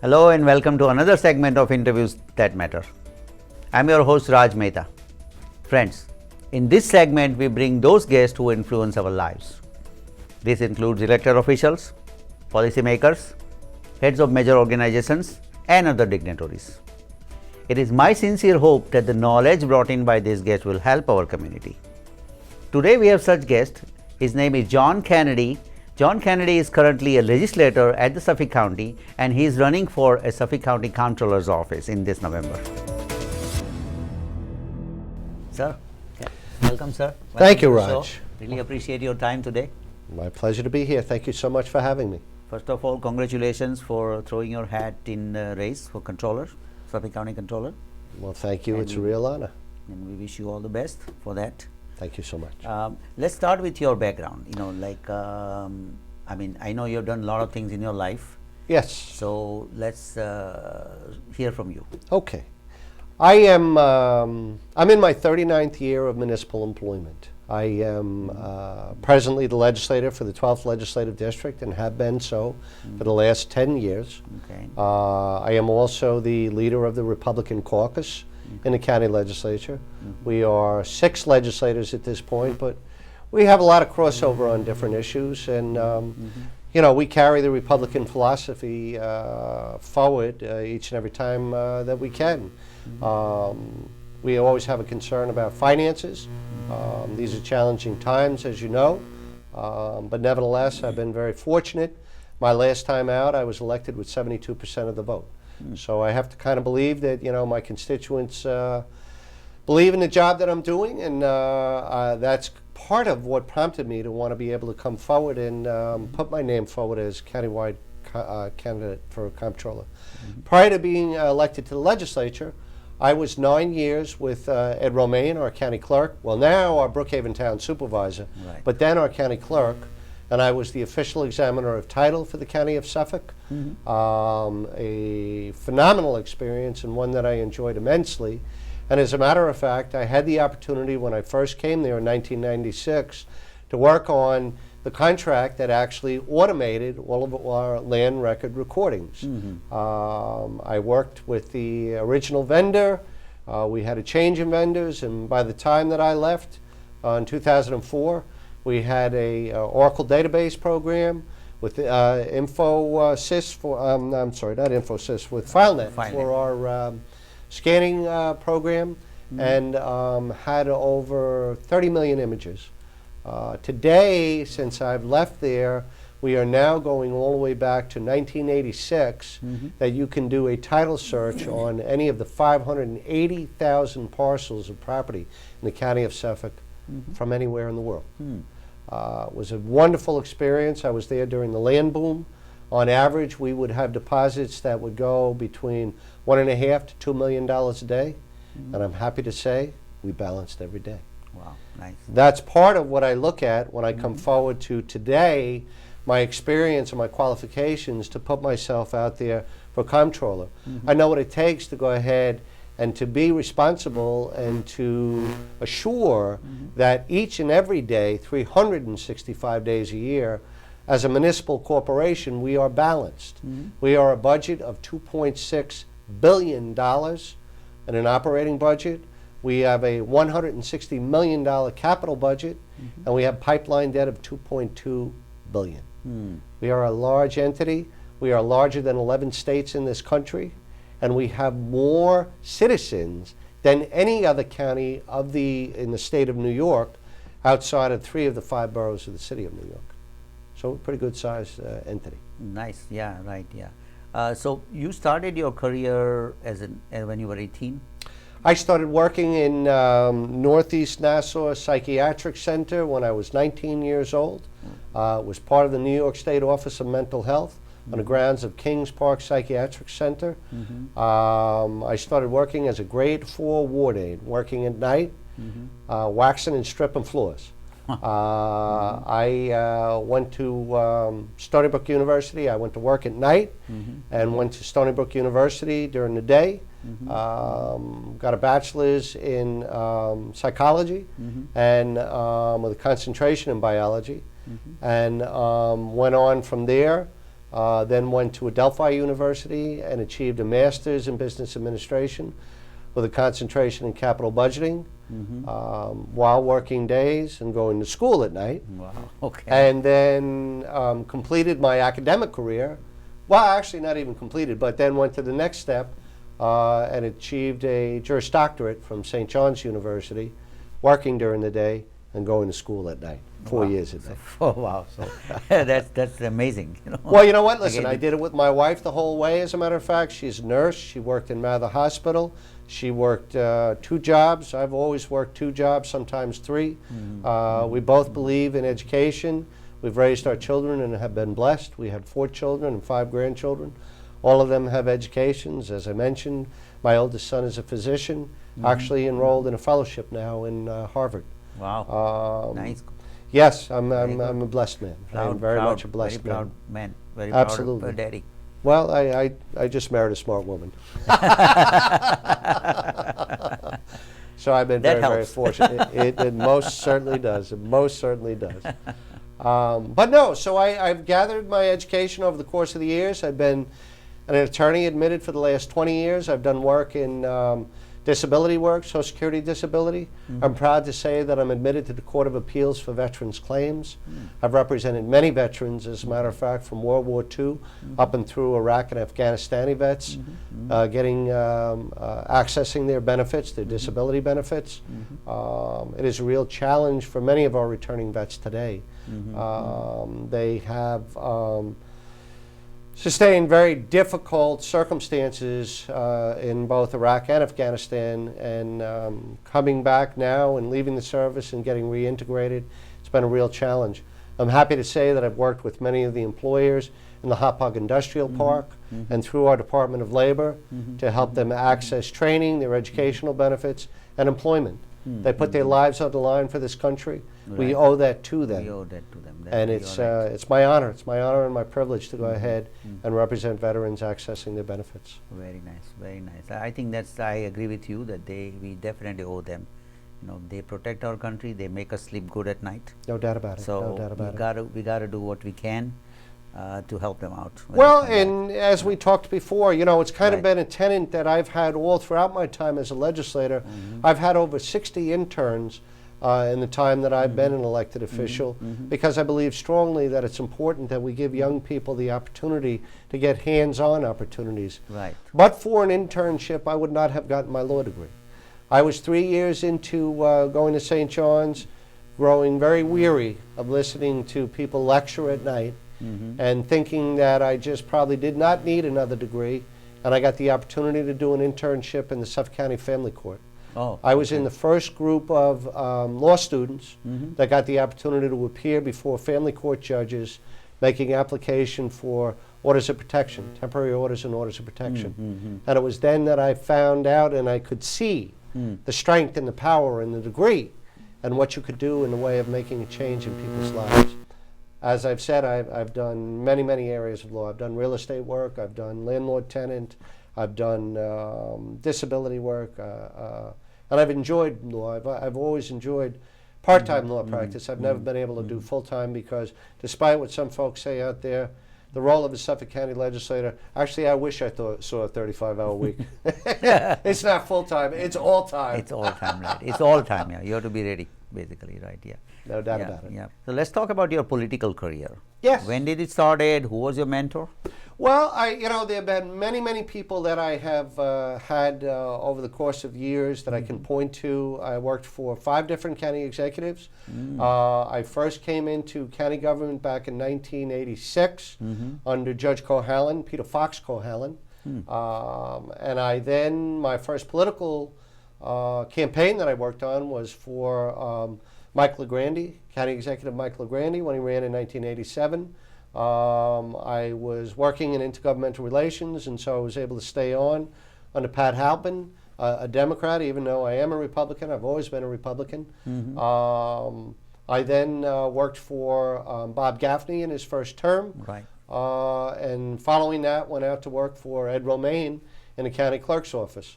Hello and welcome to another segment of Interviews That Matter. I'm your host Raj Mehta. Friends, in this segment we bring those guests who influence our lives. This includes elected officials, policymakers, heads of major organizations and other dignitaries. It is my sincere hope that the knowledge brought in by these guests will help our community. Today we have such guest. His name is John Kennedy. John Kennedy is currently a legislator at the Suffolk County and he is running for a Suffolk County Comptroller's office in this November. Sir, welcome sir. Thank you, Welcome to the Raj. show. Really appreciate your time today. My pleasure to be here. Thank you so much for having me. First of all, congratulations for throwing your hat in the race for Comptroller, Suffolk County Comptroller. Well, thank you. And It's a real honor. And we wish you all the best for that. Thank you so much. Let's start with your background. I know you've done a lot of things in your life. Yes. So let's hear from you. Okay. I'm in my 39th year of municipal employment. I am presently the legislator for the 12th Legislative District and have been so for the last 10 years. Okay. I am also the leader of the Republican caucus in the county legislature. We are 6 legislators at this point, but we have a lot of crossover on different issues, and you know, we carry the Republican philosophy forward each and every time that we can. We always have a concern about finances. These are challenging times, as you know, but nevertheless, I've been very fortunate. My last time out, I was elected with 72% of the vote. So I have to kind of believe that, you know, my constituents believe in the job that I'm doing, and that's part of what prompted me to want to be able to come forward and put my name forward as countywide candidate for Comptroller. Prior to being elected to the legislature, I was 9 years with Ed Romaine, our county clerk, well now our Brookhaven Town supervisor, Right. but then our county clerk, and I was the official examiner of title for the county of Suffolk. A phenomenal experience and one that I enjoyed immensely. And as a matter of fact, I had the opportunity when I first came there in 1996 to work on the contract that actually automated all of our land record recordings. I worked with the original vendor. We had a change in vendors, and by the time that I left in 2004, we had a Oracle database program with InfoSys for, I'm sorry, not InfoSys, with FileNet for our scanning program, and had over 30 million images. Today, since I've left there, we are now going all the way back to 1986, that you can do a title search on any of the 580,000 parcels of property in the county of Suffolk from anywhere in the world. It was a wonderful experience. I was there during the land boom. On average, we would have deposits that would go between $1.5 to $2 million a day, and I'm happy to say we balanced every day. Wow, nice. That's part of what I look at when I come forward to today, my experience and my qualifications to put myself out there for Comptroller. I know what it takes to go ahead and to be responsible and to assure that each and every day, 365 days a year, as a municipal corporation, we are balanced. We are a budget of $2.6 billion in an operating budget. We have a $160 million capital budget, and we have pipeline debt of $2.2 billion. We are a large entity. We are larger than 11 states in this country, and we have more citizens than any other county in the state of New York, outside of 3 of the 5 boroughs of the city of New York. So a pretty good sized entity. Nice, yeah, right, yeah. So you started your career when you were 18? I started working in Northeast Nassau Psychiatric Center when I was 19 years old. Was part of the New York State Office of Mental Health on the grounds of Kings Park Psychiatric Center. I started working as a grade 4 ward aide, working at night, waxing and stripping floors. I went to Stony Brook University. I went to work at night and went to Stony Brook University during the day. Got a bachelor's in psychology and with a concentration in biology, and went on from there then went to Adelphi University and achieved a master's in business administration with a concentration in capital budgeting while working days and going to school at night. Wow. Okay. And then completed my academic career. Well, actually not even completed, but then went to the next step and achieved a Juris Doctorate from St. John's University, working during the day and going to school at night, 4 years a day. Oh wow! So that's amazing. You know? Well, you know what? Listen, Again, I did it with my wife the whole way. As a matter of fact, she's a nurse. She worked in Mather Hospital. She worked 2 jobs. I've always worked 2 jobs, sometimes 3. We both believe in education. We've raised our children and have been blessed. We have 4 children and 5 grandchildren. All of them have educations. As I mentioned, my oldest son is a physician, actually enrolled in a fellowship now in Harvard. Wow. Nice. Yes, I'm a blessed man. I'm very much a blessed very man. proud man. Very Absolutely. proud of daddy. Well, I just married a smart woman. So I've been That very, very helps. fortunate. It most certainly does. It most certainly does. But no, so I've gathered my education over the course of the years. I've been an attorney admitted for the last 20 years. I've done work in disability work, Social Security disability. I'm proud to say that I'm admitted to the Court of Appeals for Veterans Claims. I've represented many veterans, as a matter of fact, from World War II up and through Iraq and Afghanistani vets, accessing their benefits, their disability benefits. It is a real challenge for many of our returning vets today. They have sustained very difficult circumstances in both Iraq and Afghanistan, and coming back now and leaving the service and getting reintegrated, it's been a real challenge. I'm happy to say that I've worked with many of the employers in the Hauppauge Industrial Park and through our Department of Labor to help them access training, their educational benefits, and employment. They put their lives on the line for this country. We Right. owe that to them. We owe that to them. And it's my honor. It's my honor and my privilege to go ahead and represent veterans accessing their benefits. Very nice, very nice. I think I agree with you that we definitely owe them. You know, they protect our country. They make us sleep good at night. No doubt about it. So no doubt about it. we gotta do what we can to help them out. when Well, they come back. and as we talked before, you know, it's kind of Right. been a tenet that I've had all throughout my time as a legislator. I've had over 60 interns in the time that I've been an elected official, because I believe strongly that it's important that we give young people the opportunity to get hands-on opportunities. Right. But for an internship, I would not have gotten my law degree. I was 3 years into going to St. John's, growing very weary of listening to people lecture at night, and thinking that I just probably did not need another degree, and I got the opportunity to do an internship in the Suffolk County Family Court. Oh, I was in the first group of law students that got the opportunity to appear before family court judges making application for orders of protection, temporary orders and orders of protection. And it was then that I found out and I could see the strength and the power and the degree and what you could do in the way of making a change in people's lives. As I've said, I've done many, many areas of law. I've done real estate work, I've done landlord-tenant, I've done disability work, and I've enjoyed law. I've always enjoyed part-time law practice. I've never been able to do full-time because, despite what some folks say out there, the role of a Suffolk County legislator, actually I wish I saw a 35-hour week. It's not full-time, it's all-time. It's all time, right? It's all time. Yeah, you have to be ready, basically, right? Yeah. No doubt yeah, about it. Yeah. So let's talk about your political career. Yes. When did it started? Who was your mentor? Well, there have been many, many people that I have had over the course of years that I can point to. I worked for 5 different county executives. I first came into county government back in 1986 under Judge Cohalan, Peter Fox Cohalan. And I then, my first political campaign that I worked on was for Mike LaGrandi, County Executive Mike LaGrandi, when he ran in 1987. I was working in intergovernmental relations, and so I was able to stay on under Pat Halpin, a Democrat, even though I am a Republican. I've always been a Republican. I then worked for Bob Gaffney in his first term. Right. And following that, went out to work for Ed Romaine in the county clerk's office.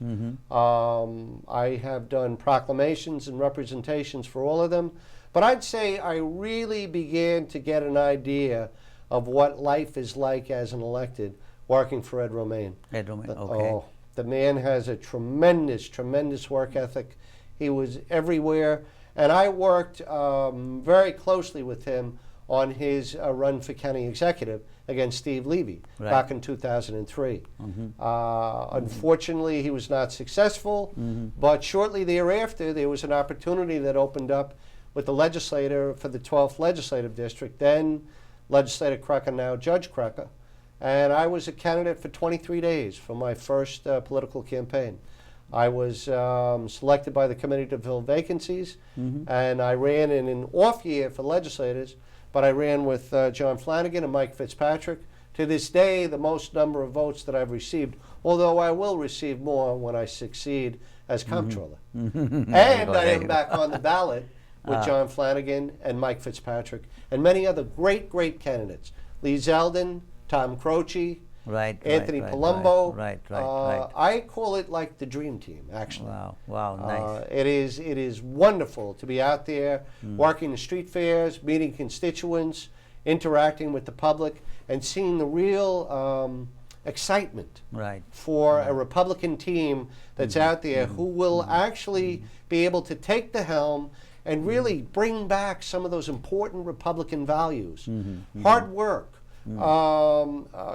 I have done proclamations and representations for all of them, but I'd say I really began to get an idea of what life is like as an elected working for Ed Romaine. Ed Romaine, okay. Oh, the man has a tremendous, tremendous work ethic. He was everywhere. And I worked very closely with him on his run for county executive against Steve Levy back in 2003. Unfortunately, he was not successful, but shortly thereafter, there was an opportunity that opened up with the legislator for the 12th Legislative District, then Legislator Crocker, now Judge Crocker. And I was a candidate for 23 days for my first political campaign. I was selected by the committee to fill vacancies, and I ran in an off year for legislators, but I ran with John Flanagan and Mike Fitzpatrick. To this day, the most number of votes that I've received, although I will receive more when I succeed as Comptroller. And I am back on the ballot with John Flanagan and Mike Fitzpatrick and many other great, great candidates. Lee Zeldin, Tom Croce, Anthony Palumbo. Right. I call it like the dream team, actually. Wow, nice. It is wonderful to be out there working the street fairs, meeting constituents, interacting with the public, and seeing the real excitement for a Republican team that's out there who will actually be able to take the helm and really bring back some of those important Republican values. Hard work,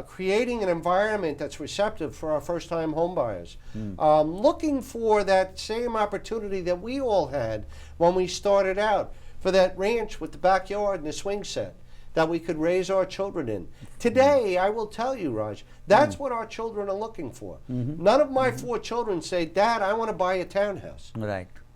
creating an environment that's receptive for our first-time homebuyers, looking for that same opportunity that we all had when we started out, for that ranch with the backyard and the swing set that we could raise our children in. Today, I will tell you, Raj, that's what our children are looking for. None of my 4 children say, Dad, I want to buy a townhouse.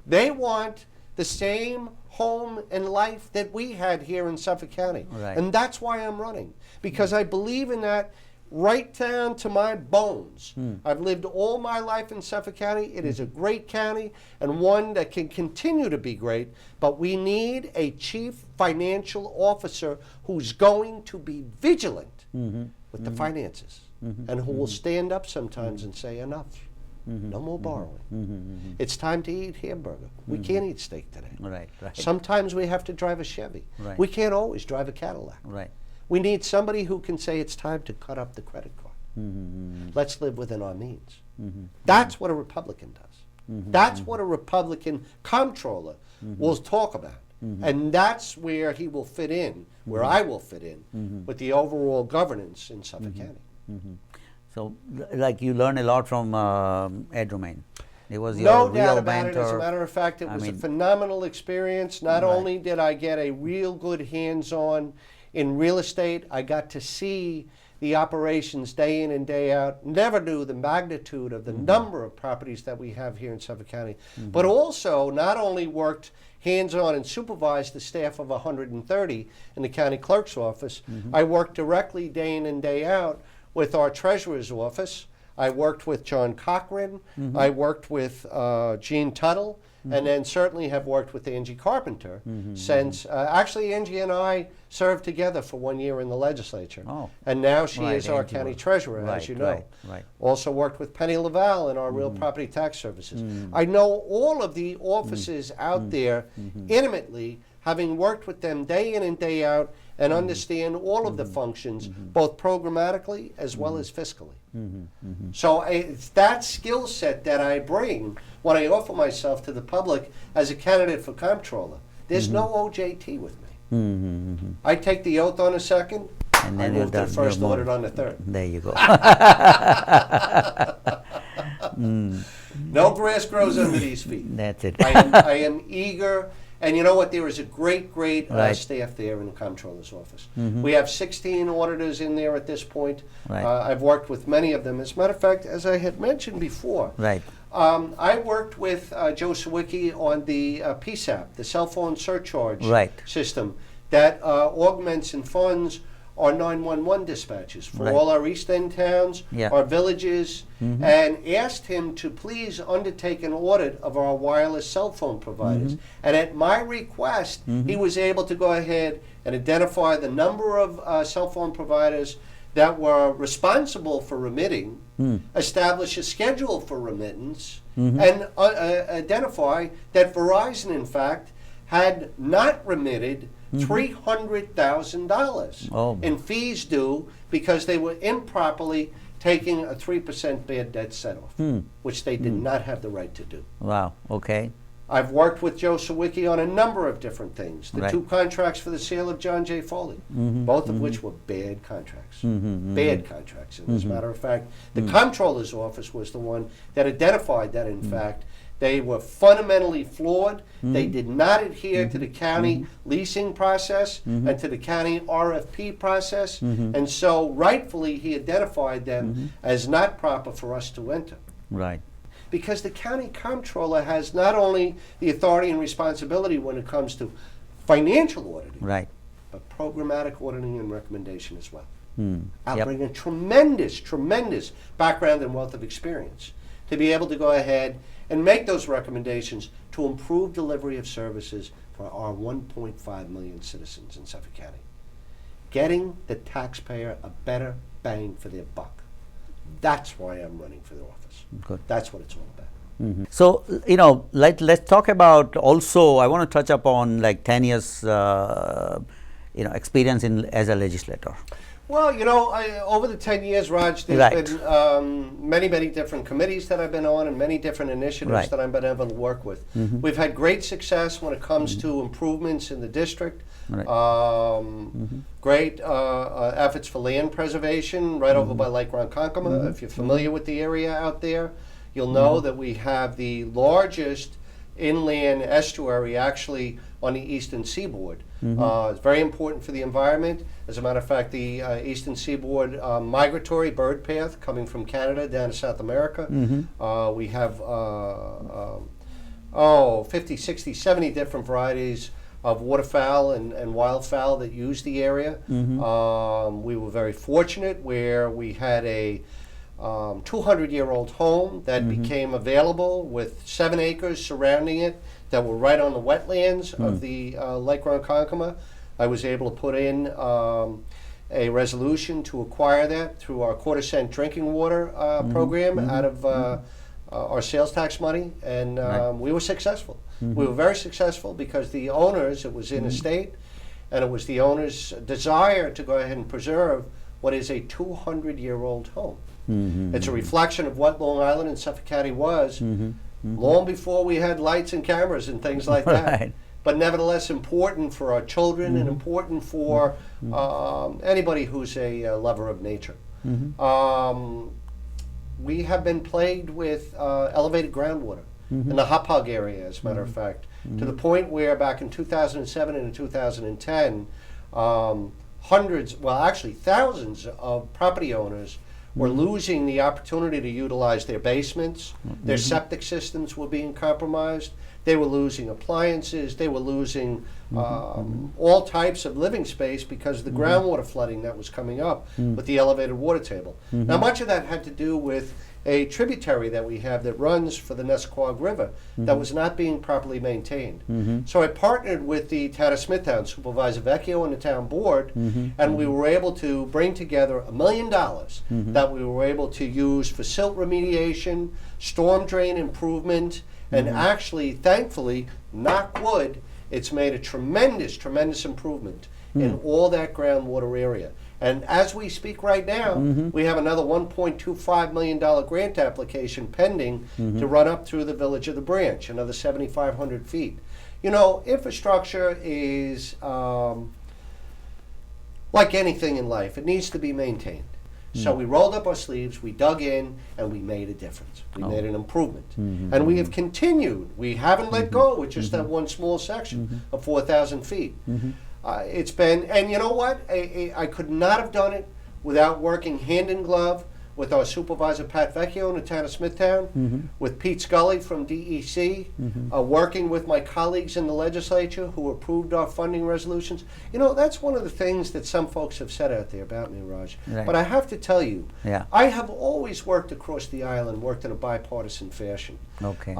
They want the same home and life that we had here in Suffolk County. And that's why I'm running, because I believe in that right down to my bones. I've lived all my life in Suffolk County. It is a great county and one that can continue to be great, but we need a chief financial officer who's going to be vigilant with the finances and who will stand up sometimes and say enough. No more borrowing. It's time to eat hamburger. We can't eat steak today. Sometimes we have to drive a Chevy. We can't always drive a Cadillac. We need somebody who can say it's time to cut up the credit card. Let's live within our means. That's what a Republican does. That's what a Republican comptroller will talk about. And that's where he will fit in, where I will fit in, with the overall governance in Suffolk County. So, like, you learn a lot from Ed Romaine. He was no your doubt real about mentor. it. As a matter of fact, it was a phenomenal experience. Not only did I get a real good hands-on in real estate, I got to see the operations day in and day out. Never knew the magnitude of the number of properties that we have here in Suffolk County, but also not only worked hands-on and supervised the staff of 130 in the county clerk's office, I worked directly day in and day out with our treasurer's office. I worked with John Cochran. I worked with Gene Tuttle, and then certainly have worked with Angie Carpenter since, actually Angie and I served together for 1 year in the legislature. And now she is our county treasurer, as you know. Also worked with Penny Laval in our real property tax services. I know all of the offices out there intimately, having worked with them day in and day out, and understand all of the functions, both programmatically as well as fiscally. So it's that skill set that I bring when I offer myself to the public as a candidate for comptroller. There's no OJT with me. I take the oath on the second, and then I move to the first audit on the third. There you go. No grass grows under these feet. That's it. I am eager. And you know what? There is a great, great staff there in the comptroller's office. We have 16 auditors in there at this point. I've worked with many of them. As a matter of fact, as I had mentioned before, I worked with Joe Sawicki on the PSAP, the cell phone surcharge system that augments and funds our 911 dispatches for all our East End towns, our villages, and asked him to please undertake an audit of our wireless cell phone providers. And at my request, he was able to go ahead and identify the number of cell phone providers that were responsible for remitting, establish a schedule for remittance, and identify that Verizon, in fact, had not remitted $300,000 Oh. in fees due because they were improperly taking a 3% bad debt set-off, which they did not have the right to do. Wow. Okay. I've worked with Joe Sawicki on a number of different things. The Right. 2 contracts for the sale of John J. Foley, both of which were bad contracts. Bad contracts. And as a matter of fact, the Comptroller's office was the one that identified that, in fact, they were fundamentally flawed. They did not adhere to the county leasing process and to the county RFP process. And so rightfully he identified them as not proper for us to enter. Right. Because the county comptroller has not only the authority and responsibility when it comes to financial auditing, Right. but programmatic auditing and recommendation as well. I Yep. bring a tremendous background and wealth of experience to be able to go ahead and make those recommendations to improve delivery of services for our 1.5 million citizens in Suffolk County. Getting the taxpayer a better bang for their buck. That's why I'm running for the office. Good. That's what it's all about. So, let's talk about also, I want to touch upon like 10 years, experience as a legislator. Well, over the 10 years, Raj, there's Right. been many different committees that I've been on and many different initiatives Right. that I've been able to work with. We've had great success when it comes to improvements in the district. Right. Great efforts for land preservation right over by Lake Ronkonkoma. If you're familiar with the area out there, you'll know that we have the largest inland estuary actually on the eastern seaboard. It's very important for the environment. As a matter of fact, the eastern seaboard migratory bird path coming from Canada down to South America. We have 50, 60, 70 different varieties of waterfowl and wildfowl that use the area. We were very fortunate where we had a 200-year-old home that became available with 7 acres surrounding it that were right on the wetlands of the Lake Ronkonkoma. I was able to put in a resolution to acquire that through our quarter-cent drinking water program out of our sales tax money, and we were successful. We were very successful because the owners, it was in estate, and it was the owner's desire to go ahead and preserve what is a 200-year-old home. It's a reflection of what Long Island and Suffolk County was long before we had lights and cameras and things like that. Right. But nevertheless important for our children and important for anybody who's a lover of nature. We have been plagued with elevated groundwater in the Hauppauge area, as a matter of fact, to the point where back in 2007 and in 2010, hundreds, well actually thousands of property owners were losing the opportunity to utilize their basements. Their septic systems were being compromised. They were losing appliances. They were losing all types of living space because of the groundwater flooding that was coming up with the elevated water table. Now, much of that had to do with a tributary that we have that runs for the Nesquag River that was not being properly maintained. So I partnered with the town of Smithtown, Supervisor Vecchio and the town board, and we were able to bring together $1 million that we were able to use for silt remediation, storm drain improvement, and actually, thankfully, knock wood, it's made a tremendous improvement in all that groundwater area. And as we speak right now, we have another $1.25 million grant application pending to run up through the village of the Branch, another 7,500 feet. Infrastructure is like anything in life. It needs to be maintained. So we rolled up our sleeves, we dug in, and we made a difference. We made an improvement. And we have continued. We haven't let go with just that one small section of 4,000 feet. It's been, and you know what? I could not have done it without working hand in glove with our supervisor, Pat Vecchio, in the town of Smithtown, with Pete Scully from DEC, working with my colleagues in the legislature who approved our funding resolutions. That's one of the things that some folks have said out there about me, Raj. Right. But I have to tell you, Yeah. I have always worked across the island, worked in a bipartisan fashion. Okay.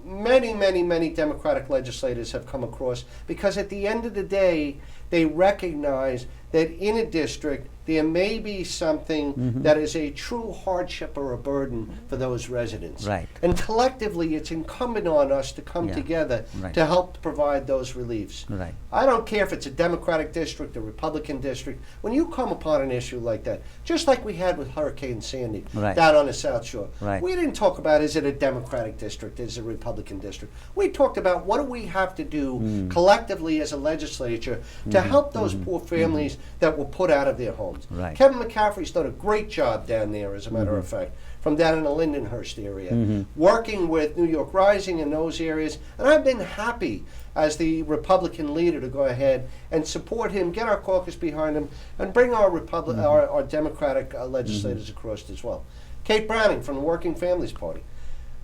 Many Democratic legislators have come across, because at the end of the day, they recognize that in a district there may be something that is a true hardship or a burden for those residents. Right. And collectively, it's incumbent on us to come Yeah. together Right. to help provide those reliefs. Right. I don't care if it's a Democratic district, a Republican district. When you come upon an issue like that, just like we had with Hurricane Sandy Right. down on the South Shore, Right. we didn't talk about, is it a Democratic district, is it a Republican district? We talked about, what do we have to do collectively as a legislature to help those poor families that were put out of their homes. Right. Kevin McCaffrey's done a great job down there, as a matter of fact, from down in the Lindenhurst area, working with New York Rising in those areas. And I've been happy as the Republican leader to go ahead and support him, get our caucus behind him, and bring our our Democratic legislators across as well. Kate Browning from the Working Families Party,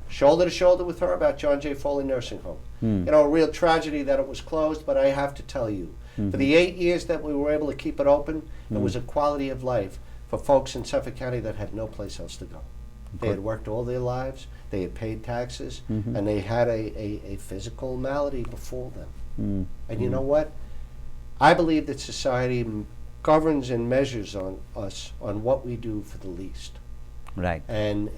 shoulder to shoulder with her about John J. Foley Nursing Home. You know, a real tragedy that it was closed, but I have to tell you, for the 8 years that we were able to keep it open, it was a quality of life for folks in Suffolk County that had no place else to go. They had worked all their lives, they had paid taxes, and they had a physical malady before them. And you know what? I believe that society governs and measures on us on what we do for the least. Right. And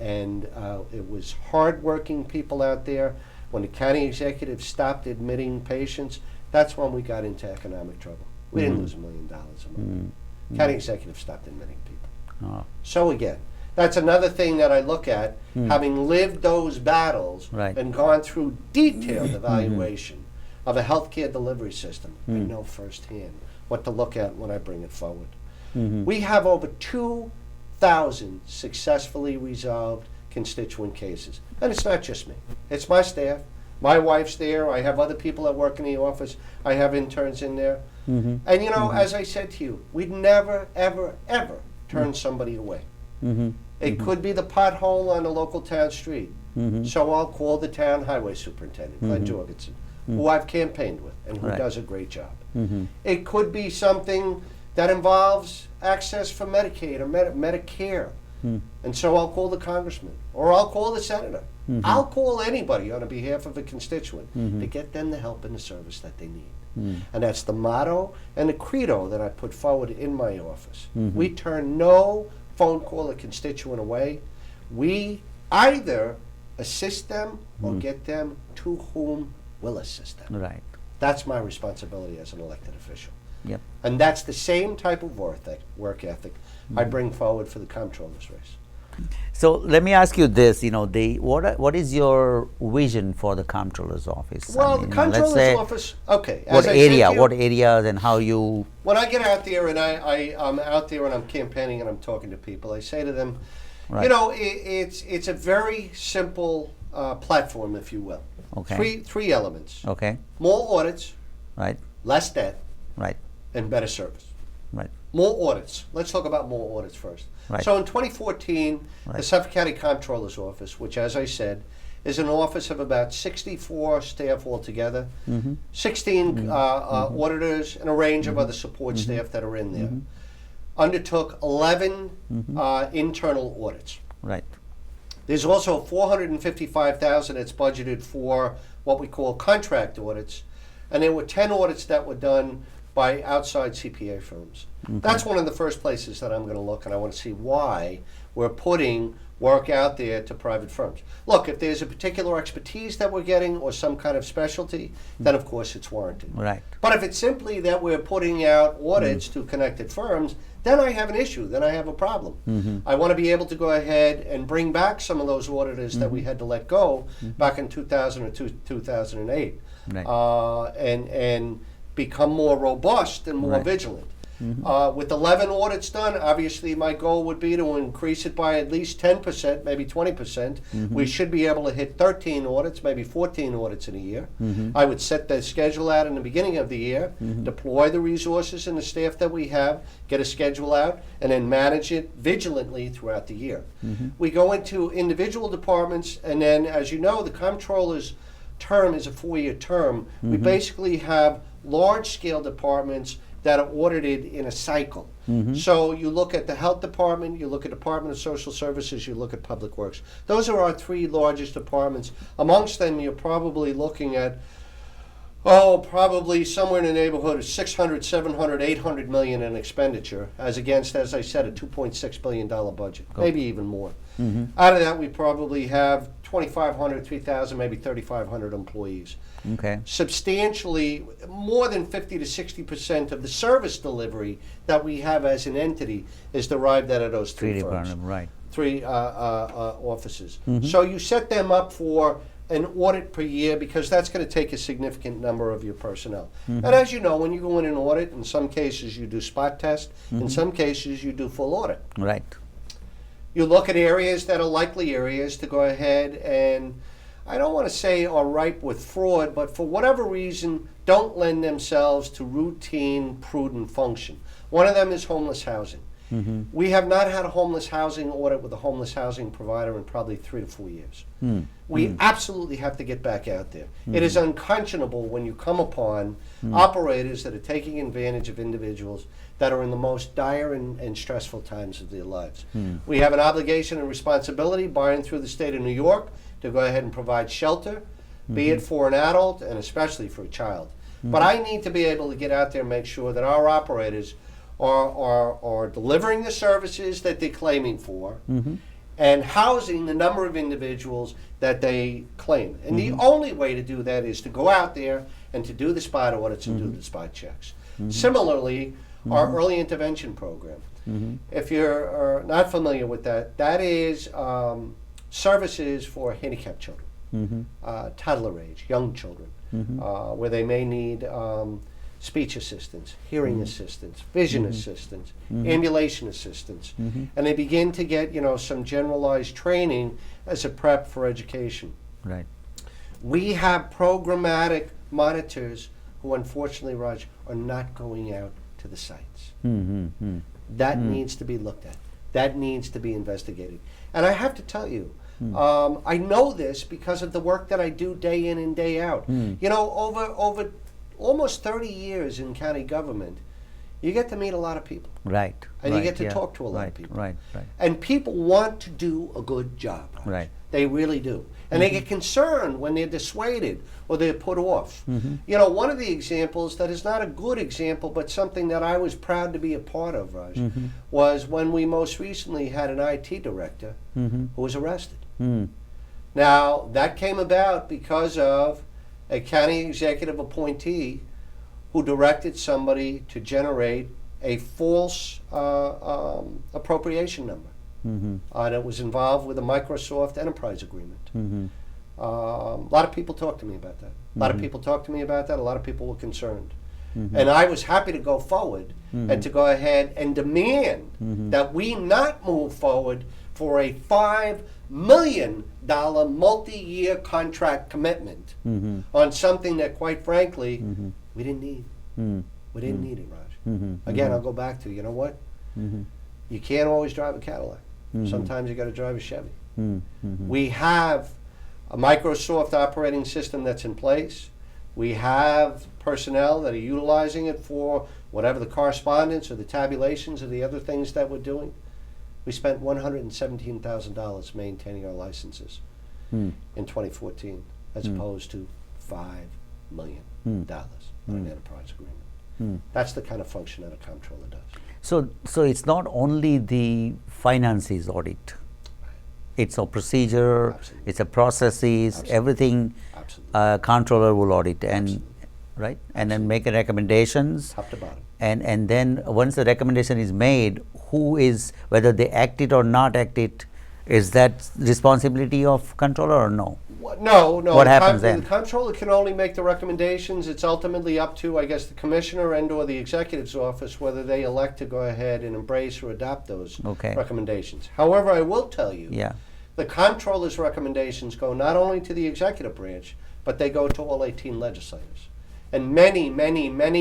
it was hardworking people out there. When the county executive stopped admitting patients, that's when we got into economic trouble. We didn't lose $1 million a month. County executive stopped admitting people. Oh. So again, that's another thing that I look at, having lived those battles Right. and gone through detailed evaluation of a healthcare delivery system. I know firsthand what to look at when I bring it forward. We have over 2,000 successfully resolved constituent cases. And it's not just me. It's my staff. My wife's there. I have other people that work in the office. I have interns in there. And you know, as I said to you, we'd never, ever, ever turn somebody away. It could be the pothole on a local town street. So I'll call the town highway superintendent, Glenn Jorgensen, who I've campaigned with and who Right. does a great job. It could be something that involves access for Medicaid or Medicare. And so I'll call the congressman, or I'll call the senator. I'll call anybody on behalf of a constituent to get them the help and the service that they need. And that's the motto and the credo that I put forward in my office. We turn no phone call a constituent away. We either assist them or get them to whom will assist them. Right. That's my responsibility as an elected official. Yep. And that's the same type of work ethic I bring forward for the Comptroller's race. So let me ask you this, you know, what is your vision for the Comptroller's office? Well, I mean, the you know, let's Comptroller's say office, okay. what as I said area, to you, what areas and how you, when I get out there and I'm out there and I'm campaigning and I'm talking to people, I say to them, Right. you know, it's a very simple platform, if you will. Okay. Three elements. okay, More audits, right, less debt, right, and better service. right, More audits. Let's talk about more audits first. Right. So in 2014, the Right. Suffolk County Comptroller's Office, which, as I said, is an office of about 64 staff altogether, 16 auditors, and a range of other support staff that are in there, undertook 11 internal audits. right, There's also $455,000 that's budgeted for what we call contract audits, and there were 10 audits that were done by outside CPA firms. That's one of the first places that I'm going to look, and I want to see why we're putting work out there to private firms. Look, if there's a particular expertise that we're getting or some kind of specialty, then of course it's warranted. right, But if it's simply that we're putting out audits to connected firms, then I have an issue, then I have a problem. I want to be able to go ahead and bring back some of those auditors that we had to let go back in 2000 or 2008, Right. and become more robust and more Right. vigilant. With 11 audits done, obviously my goal would be to increase it by at least 10%, maybe 20%. We should be able to hit 13 audits, maybe 14 audits in a year. I would set the schedule out in the beginning of the year, deploy the resources and the staff that we have, get a schedule out, and then manage it vigilantly throughout the year. We go into individual departments, and then, as you know, the Comptroller's term is a 4-year term. We basically have large-scale departments that are audited in a cycle. So you look at the health department, you look at Department of Social Services, you look at Public Works. Those are our three largest departments. Amongst them, you're probably looking at, probably somewhere in the neighborhood of 600, 700, 800 million in expenditure, as against, as I said, a $2.6 billion budget, maybe even more. Out of that, we probably have 2,500, 3,000, maybe 3,500 employees. Okay. Substantially more than 50 to 60% of the service delivery that we have as an entity is derived out of those three firms. Right. Three offices. So you set them up for an audit per year because that's going to take a significant number of your personnel. And as you know, when you go in an audit, in some cases you do spot test, in some cases you do full audit. Right. You look at areas that are likely areas to go ahead and, I don't want to say are ripe with fraud, but for whatever reason don't lend themselves to routine, prudent function. One of them is homeless housing. We have not had a homeless housing audit with a homeless housing provider in probably 3 to 4 years. We absolutely have to get back out there. It is unconscionable when you come upon operators that are taking advantage of individuals that are in the most dire and stressful times of their lives. We have an obligation and responsibility, barring through the state of New York, to go ahead and provide shelter, be it for an adult and especially for a child. But I need to be able to get out there and make sure that our operators are delivering the services that they're claiming for and housing the number of individuals that they claim. And the only way to do that is to go out there and to do the spot audits and do the spot checks. Similarly, our early intervention program. If you're not familiar with that, that is services for handicapped children, toddler age, young children, where they may need speech assistance, hearing assistance, vision assistance, ambulation assistance, and they begin to get some generalized training as a prep for education. Right. We have programmatic monitors who, unfortunately, Raj, are not going out to the sites. That needs to be looked at. That needs to be investigated. And I have to tell you, I know this because of the work that I do day in and day out. Over almost 30 years in county government, you get to meet a lot of people. Right. And you get to talk to a lot of people. Right. And people want to do a good job. Raj. Right. They really do. And they get concerned when they're dissuaded or they're put off. One of the examples that is not a good example, but something that I was proud to be a part of, Raj, was when we most recently had an IT director who was arrested. Now, that came about because of a county executive appointee who directed somebody to generate a false appropriation number. And it was involved with a Microsoft enterprise agreement. A lot of people talked to me about that. A lot of people talked to me about that. A lot of people were concerned. And I was happy to go forward and to go ahead and demand that we not move forward for a $5 million multi-year contract commitment on something that, quite frankly, we didn't need. We didn't need it, Raj. Again, I'll go back to, you know what? You can't always drive a Cadillac. Sometimes you got to drive a Chevy. We have a Microsoft operating system that's in place. We have personnel that are utilizing it for whatever the correspondence or the tabulations or the other things that we're doing. We spent $117,000 maintaining our licenses in 2014, as opposed to $5 million on an enterprise agreement. That's the kind of function that a comptroller does. So it's not only the finances audit. It's a procedure, Absolutely. it's a processes, Absolutely. everything Absolutely. comptroller will audit and Absolutely. right, and then make a recommendations. Top to bottom. And then once the recommendation is made, whether they act it or not act it, is that responsibility of controller or no? No. What happens then? The comptroller can only make the recommendations. It's ultimately up to, I guess, the commissioner and/or the executive's office whether they elect to go ahead and embrace or adopt those recommendations. However, I will tell you, the comptroller's recommendations go not only to the executive branch, but they go to all 18 legislators. And many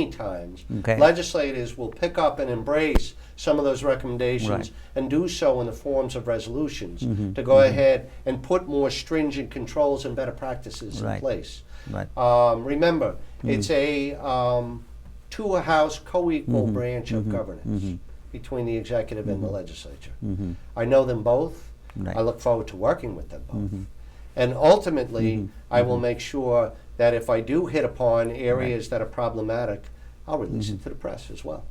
times, legislators will pick up and embrace some of those recommendations and do so in the forms of resolutions to go ahead and put more stringent controls and better practices in place. Remember, it's a two-house co-equal branch of governance between the executive and the legislature. I know them both. Right. I look forward to working with them both. And ultimately, I will make sure that if I do hit upon areas that are problematic, I'll release it to the press as well.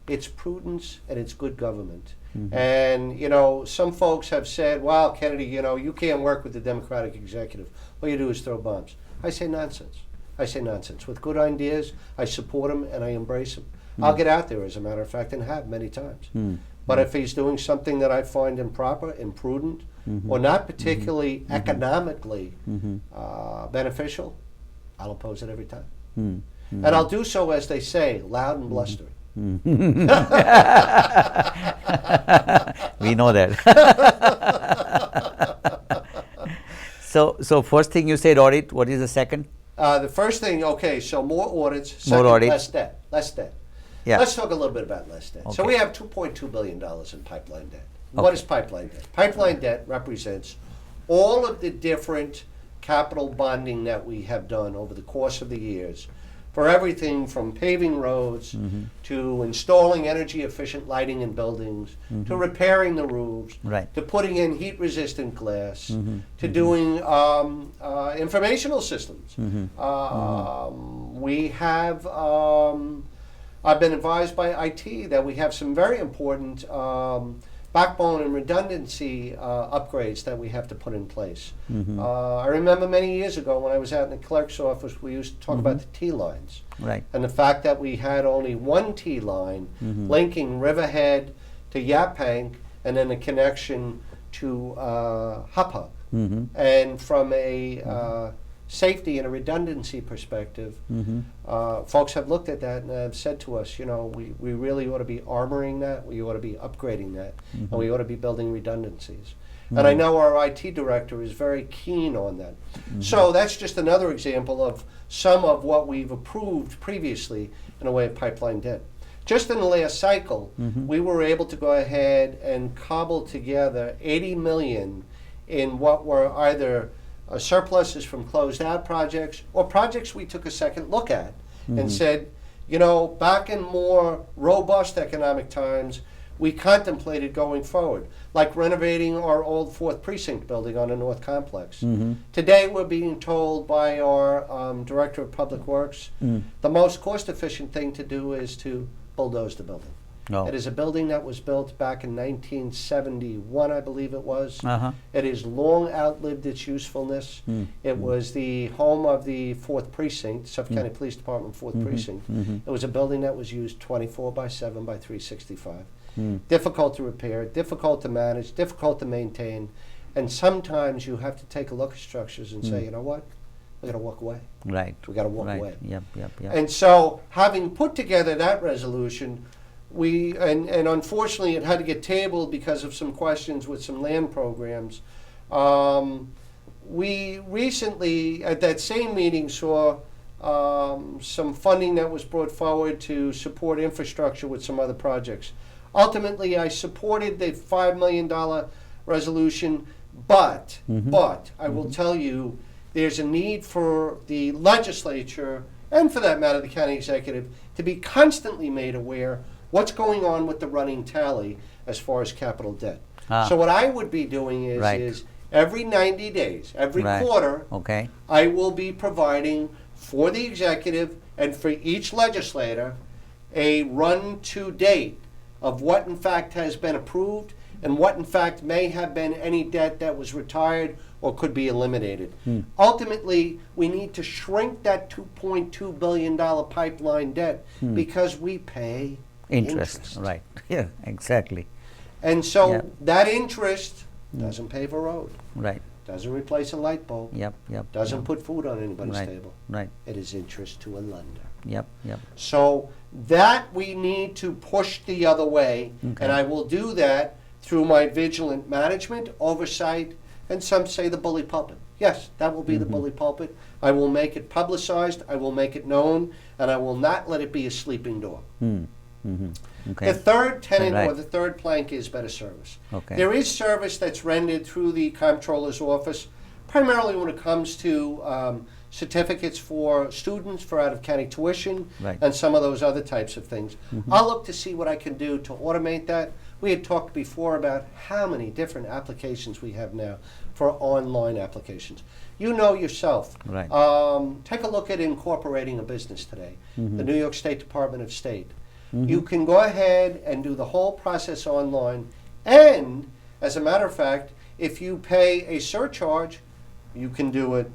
It's prudence and it's good government. And, you know, some folks have said, well, Kennedy, you know, you can't work with the Democratic executive. All you do is throw bombs. I say nonsense. I say nonsense. With good ideas, I support them and I embrace them. I'll get out there, as a matter of fact, and have many times. But if he's doing something that I find improper, imprudent, or not particularly economically beneficial, I'll oppose it every time. And I'll do so, as they say, loud and blustery. We know that. So first thing you said audit. What is the second? The first thing, okay, so more audits. More Second, audit. less debt. Less debt. Yeah. Let's talk a little bit about less debt. So Okay. we have $2.2 billion in pipeline debt. Okay. What is pipeline debt? Pipeline debt represents all of the different capital bonding that we have done over the course of the years for everything from paving roads to installing energy efficient lighting in buildings, to repairing the roofs, Right. to putting in heat resistant glass, to doing informational systems. We have, I've been advised by IT that we have some very important backbone and redundancy upgrades that we have to put in place. I remember many years ago when I was out in the clerk's office, we used to talk about the T lines. Right. And the fact that we had only one T line linking Riverhead to Yaphank and then a connection to Hop. And from a safety and a redundancy perspective, folks have looked at that and have said to us, you know, we really ought to be armoring that, we ought to be upgrading that, and we ought to be building redundancies. And I know our IT director is very keen on that. So that's just another example of some of what we've approved previously in a way of pipeline debt. Just in the last cycle, we were able to go ahead and cobble together 80 million in what were either surpluses from closed out projects or projects we took a second look at and said, you know, back in more robust economic times, we contemplated going forward, like renovating our old 4th Precinct building on the North Complex. Today we're being told by our Director of Public Works, the most cost-efficient thing to do is to bulldoze the building. No. It is a building that was built back in 1971, I believe it was. It has long outlived its usefulness. It was the home of the 4th Precinct, Suffolk County Police Department 4th Precinct. It was a building that was used 24/7 by 365. Difficult to repair, difficult to manage, difficult to maintain, and sometimes you have to take a look at structures and say, you know what, we got to walk away. Right. We got to walk Right. away. Yep. And so, having put together that resolution, we and unfortunately it had to get tabled because of some questions with some land programs. We recently, at that same meeting, saw some funding that was brought forward to support infrastructure with some other projects. Ultimately, I supported the $5 million resolution, but I will tell you, there's a need for the legislature, and for that matter, the county executive, to be constantly made aware what's going on with the running tally as far as capital debt. So what I would be doing is every 90 days, every quarter, Okay. I will be providing for the executive and for each legislator a run to date of what in fact has been approved and what in fact may have been any debt that was retired or could be eliminated. Ultimately, we need to shrink that $2.2 billion pipeline debt because we pay interest. Right. Yeah, exactly. And so that interest doesn't pave a road, Right. doesn't replace a light bulb, Yep. doesn't put food on anybody's Right. table. Right. It is interest to a lender. Yep. So that we need to push the other way, Okay. and I will do that through my vigilant management, oversight, and some say the bully pulpit. Yes, that will be the bully pulpit. I will make it publicized, I will make it known, and I will not let it be a sleeping door. Okay. The third tenet Right. or the third plank is better service. Okay. There is service that's rendered through the Comptroller's office, primarily when it comes to certificates for students for out-of-county tuition, Right. and some of those other types of things. I'll look to see what I can do to automate that. We had talked before about how many different applications we have now for online applications. You know yourself. Right. Take a look at incorporating a business today. Mm-hmm. The New York State Department of State. You can go ahead and do the whole process online, and as a matter of fact, if you pay a surcharge, you can do it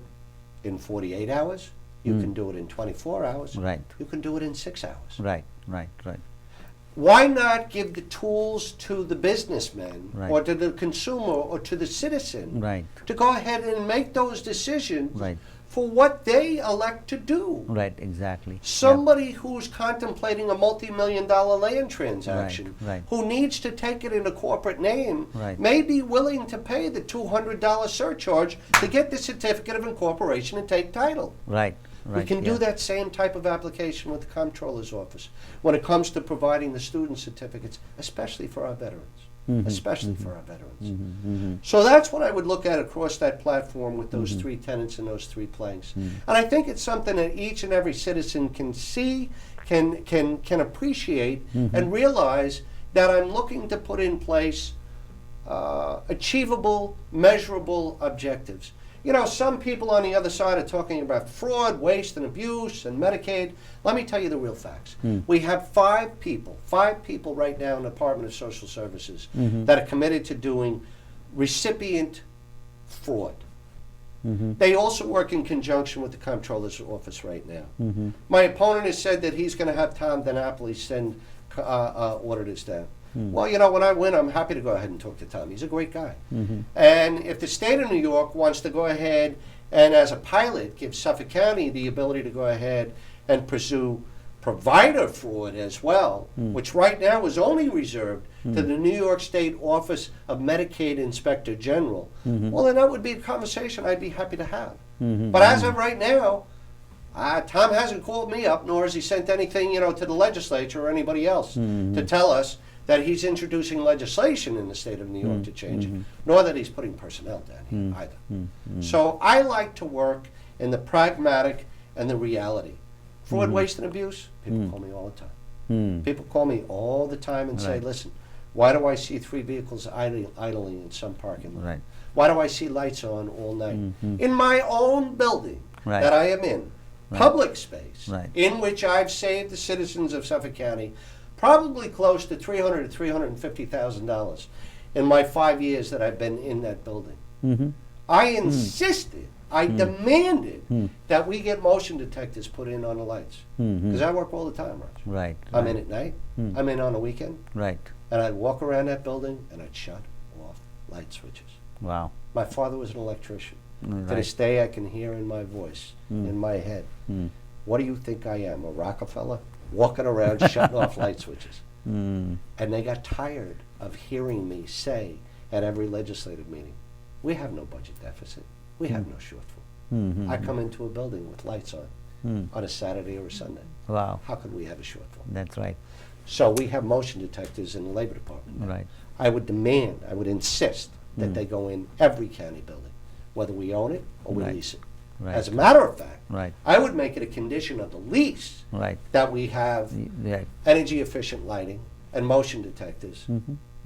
in 48 hours, you can do it in 24 hours, Right. you can do it in 6 hours. Right. Right. Right. Why not give the tools to the businessman Right. or to the consumer or to the citizen Right. to go ahead and make those decisions Right. for what they elect to do? Right. Exactly. Somebody who's contemplating a multi-million-dollar land transaction, right. who needs to take it in a corporate name, Right. may be willing to pay the $200 surcharge to get the certificate of incorporation and take title. Right. Right. We can yeah. do that same type of application with the Comptroller's office when it comes to providing the student certificates, especially for our veterans. Especially for our veterans. So that's what I would look at across that platform with those three tenets and those three planks. And I think it's something that each and every citizen can see, can appreciate, and realize that I'm looking to put in place achievable, measurable objectives. You know, some people on the other side are talking about fraud, waste, and abuse, and Medicaid. Let me tell you the real facts. We have five people right now in the Department of Social Services that are committed to doing recipient fraud. They also work in conjunction with the Comptroller's office right now. My opponent has said that he's going to have Tom DiNapoli send auditors down. Well, you know, when I win, I'm happy to go ahead and talk to Tom. He's a great guy. And if the state of New York wants to go ahead and, as a pilot, give Suffolk County the ability to go ahead and pursue provider fraud as well, which right now is only reserved to the New York State Office of Medicaid Inspector General, well, then that would be a conversation I'd be happy to have. But as of right now, Tom hasn't called me up, nor has he sent anything, you know, to the legislature or anybody else to tell us that he's introducing legislation in the state of New York to change it, nor that he's putting personnel down here either. So I like to work in the pragmatic and the reality. Fraud, waste, and abuse, people call me all the time. People call me all the time and say, Right. listen, why do I see 3 vehicles idling in some parking lot? Right. Why do I see lights on all night? In my own building Right. that I am in, public space, Right. in which I've saved the citizens of Suffolk County probably close to $300,000 to $350,000 in my 5 years that I've been in that building. I insisted, I demanded that we get motion detectors put in on the lights. Because I work all the time, Raj. Right. I'm in at night, I'm in on the weekend, Right. and I'd walk around that building and I'd shut off light switches. Wow. My father was an electrician. To Right. this day, I can hear in my voice, in my head, what do you think I am, a Rockefeller? Walking around shutting off light switches. And they got tired of hearing me say at every legislative meeting, we have no budget deficit. We have no shortfall. I come into a building with lights on a Saturday or a Sunday. Wow. How could we have a shortfall? That's right. So we have motion detectors in the Labor Department now. Right. I would demand, I would insist that they go in every county building, whether we own it or we Right. lease it. Right. As a matter of fact, Right. I would make it a condition of the lease Right. that we have Yeah. energy efficient lighting and motion detectors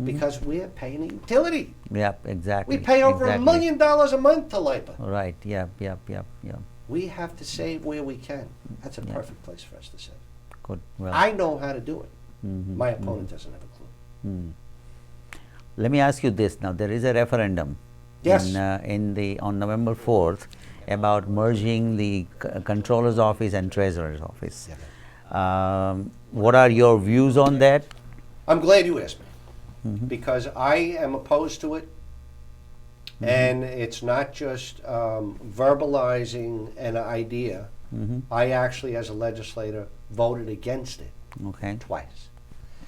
because we are paying a utility. Yep. Exactly. We pay over $1 exactly. million a month to LIPA. Right. Yep. Yep. Yep. Yep. We have to save where we can. That's a perfect place for us to save. Good. Well. I know how to do it. My opponent doesn't have a clue. Let me ask you this now. There is a referendum Yes. on November 4th about merging the Comptroller's office and Treasurer's office. What are your views on that? I'm glad you asked me because I am opposed to it. And it's not just verbalizing an idea. I actually, as a legislator, voted against it Okay. twice.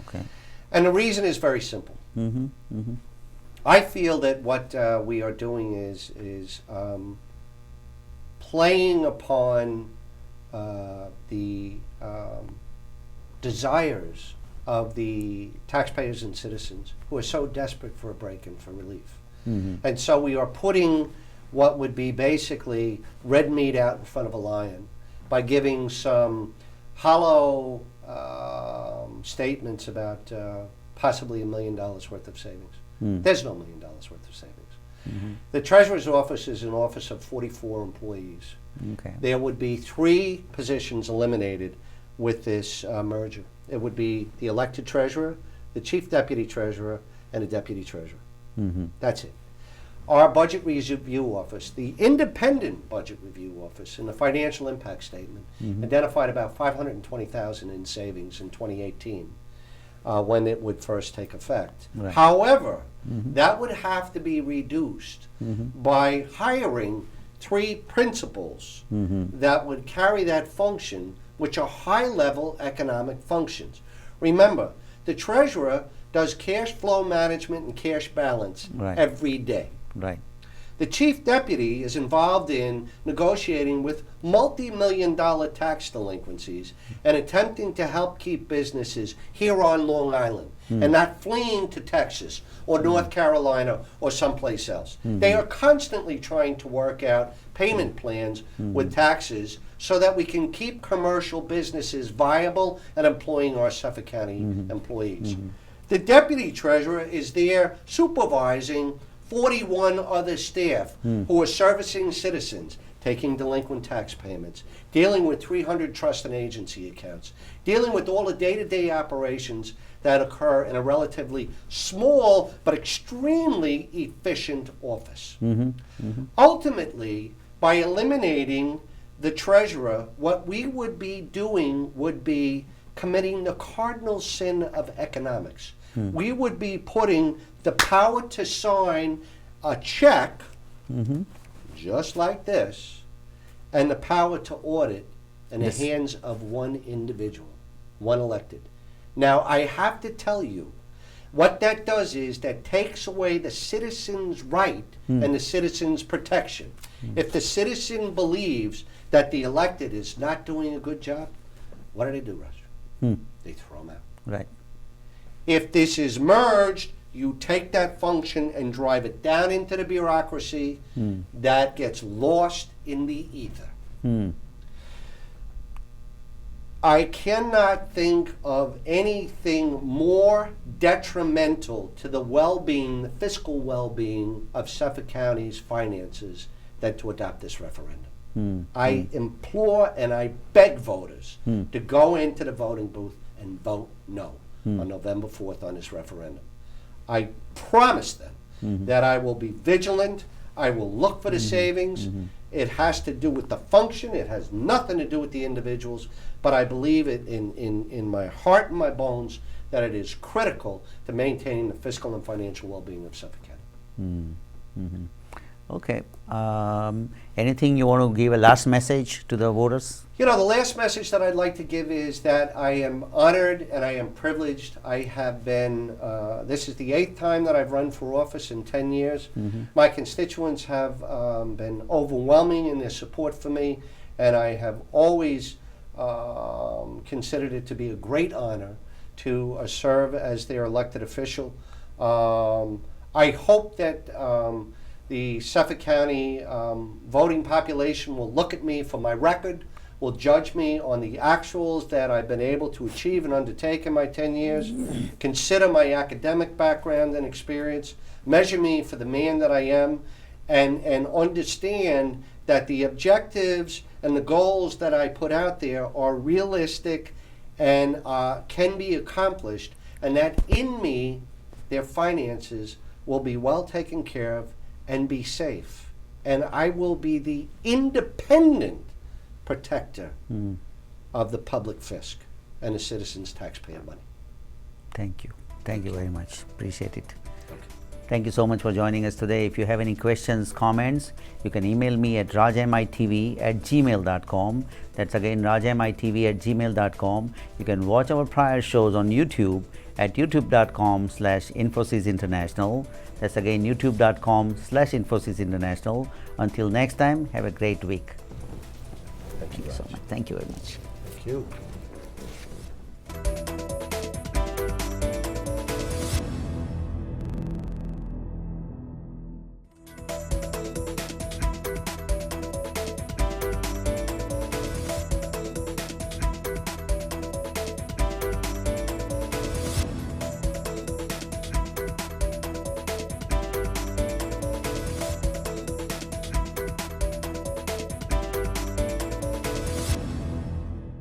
Okay. And the reason is very simple. I feel that what we are doing is playing upon the desires of the taxpayers and citizens who are so desperate for a break and for relief. And so we are putting what would be basically red meat out in front of a lion by giving some hollow statements about possibly $1 million worth of savings. There's no $1 million worth of savings. The Treasurer's office is an office of 44 employees. Okay. There would be 3 positions eliminated with this merger. It would be the elected treasurer, the chief deputy treasurer, and a deputy treasurer. That's it. Our budget review office, the independent budget review office, in the financial impact statement, identified about $520,000 in savings in 2018 when it would first take effect. Right. However, that would have to be reduced by hiring 3 principals that would carry that function, which are high-level economic functions. Remember, the treasurer does cash flow management and cash balance every day. Right. The chief deputy is involved in negotiating with multi-million-dollar tax delinquencies and attempting to help keep businesses here on Long Island and not fleeing to Texas or North Carolina or someplace else. They are constantly trying to work out payment plans with taxes so that we can keep commercial businesses viable and employing our Suffolk County employees. The deputy treasurer is there supervising 41 other staff who are servicing citizens, taking delinquent tax payments, dealing with 300 trust and agency accounts, dealing with all the day-to-day operations that occur in a relatively small but extremely efficient office. Ultimately, by eliminating the treasurer, what we would be doing would be committing the cardinal sin of economics. We would be putting the power to sign a check, just like this, and the power to audit in the hands of one individual, one elected. Now, I have to tell you, what that does is that takes away the citizen's right and the citizen's protection. If the citizen believes that the elected is not doing a good job, what do, Roger? They throw them out. Right. If this is merged, you take that function and drive it down into the bureaucracy, that gets lost in the ether. I cannot think of anything more detrimental to the well-being, the fiscal well-being of Suffolk County's finances than to adopt this referendum. I implore and I beg voters to go into the voting booth and vote no on November 4th on this referendum. I promise them that I will be vigilant. I will look for the savings. It has to do with the function. It has nothing to do with the individuals. But I believe it in my heart and my bones that it is critical to maintaining the fiscal and financial well-being of Suffolk County. Okay. Anything you want to give a last message to the voters? You know, the last message that I'd like to give is that I am honored and I am privileged. I have been, this is the 8th time that I've run for office in 10 years. My constituents have been overwhelming in their support for me, and I have always considered it to be a great honor to serve as their elected official. I hope that the Suffolk County voting population will look at me for my record, will judge me on the actuals that I've been able to achieve and undertake in my 10 years, consider my academic background and experience, measure me for the man that I am, and understand that the objectives and the goals that I put out there are realistic and can be accomplished, and that in me, their finances will be well taken care of and be safe. And I will be the independent protector of the public fisc and the citizens' taxpayer money. Thank you. Thank you very much. Appreciate it. Okay. Thank you so much for joining us today. If you have any questions, comments, you can email me at rajmitv@gmail.com. That's again rajmitv@gmail.com. You can watch our prior shows on YouTube at youtube.com/Infosys International. That's again youtube.com/Infosys International. Until next time, have a great week. Thank you so much. Thank you very much. Thank you.